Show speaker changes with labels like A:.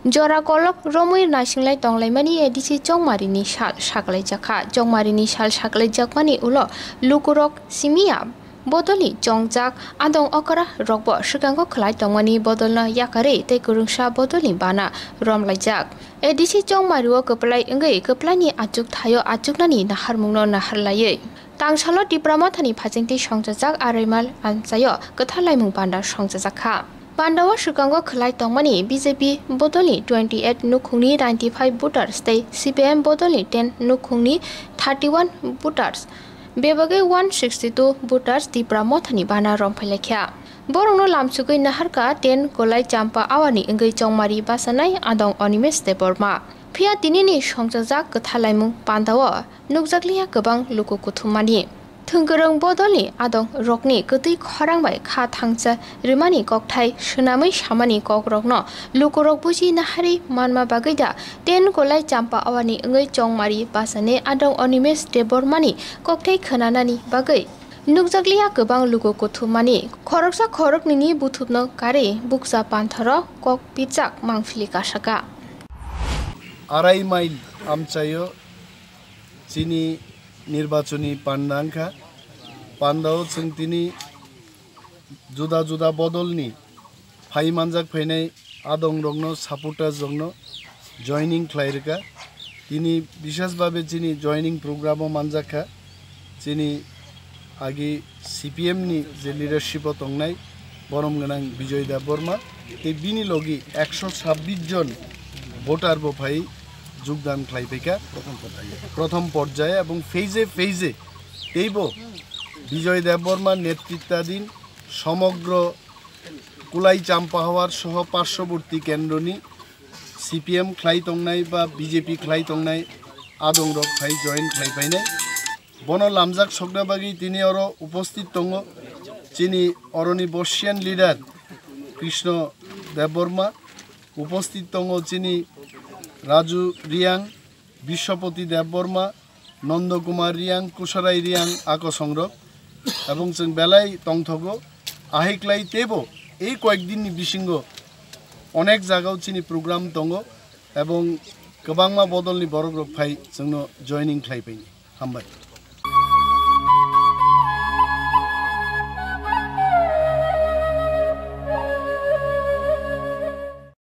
A: Jora kolok romui nasinglai tonglaimani edisi jongmarini shal shaklai jakha jongmarini shal shaklai jakmani ulo lukurok simia bodoli jongjak adong okara rokbo shikango khlai tongmani bodolna yakare tei kurungsha bodoli bana romlaijak edisi jongmario keplai engai keplani ajuk thayo ajugnani naharmungno naharlayei tangsalo diprama thani phajengti songjak araimal anchayo kathalaimung panda songjakha Pandao shikango khlai tongmani BJP bodoli 28 nukhungni 95 voters tei CPM bodoli 10 nukhungni 31 voters bebage 162 voters dipra mothani bana romphailekha borongno lamsugui naharka 10 kolai champa awani engai chongmari basanai adong onimes deborma phia tinini songjak kathalaimung Pandao nukjakliya gobang luku kuthumani Thunggerong bodoli adong rokni kutui khorangbai kha thangcha rimani kokthai sunamai samani kokrokno lukurok buji nahari manma bagaida ten kolai champa awani ngai chongmari basane adong onimes debormani kokthai khananani bagai nukjakliya gobang luku kuthumani khoroksa khoroknini buthupno kare buksa pantharo kok pitjak mangphili kasaka
B: আড়াই mile আমচাইও চিনি নির্বাচনী পান্ডাংখা পান্ডাও जों তিনি जुदा जुदा बदलनि phi मानजाक फैनाय आदं रंनो सापोर्टार जंनो joining ख्लाइरका তিনি বিশেষভাবে চিনি জয়নিং প্রোগ্রামও মানজাখা চিনি আগে সিপিএম नि যে লিডারশিপ তংনাই বরম গনাং বিজয় দেববর্মা এই বিনি লগি 126 জন ভোটার বফাই যোগদান খ্লাইফেকা প্রথম পর্যায়ে এবং ফেজে ফেজে এইব বিজয় দেববর্মার নেতৃত্বাধীন সমগ্র কুলাই চাম্পা হওয়ার সহ পার্শ্ববর্তী কেন্দ্রনি সিপিএম খ্লাই তংনাই বা বিজেপি খ্লাই তংনাই আদং রক ফাই জয়েন খ্লাইফাইনাই বন লামজাক সগ্রাবাগি তিনি অর উপস্থিত দङ চিনি অরনি বর্ষিয়ান লিডার কৃষ্ণ দেববর্মা উপস্থিত দङ চিনি রাজু রিয়াং বিশ্বপতি দেববর্মা নন্দকুমার রিয়াং কুশারাই রিয়াং আকসংরক এবং जों বেলাই তংথগো আহিক্লাই তেবো এই কয়েকদিননি বিসিঙ্গ অনেক জায়গাও চিনি প্রোগ্রাম দङ এবং गोबांमा बदलनि बरग्रब फाइ जोंनो जॉइनिंग ख्लाइफैनि हामबाय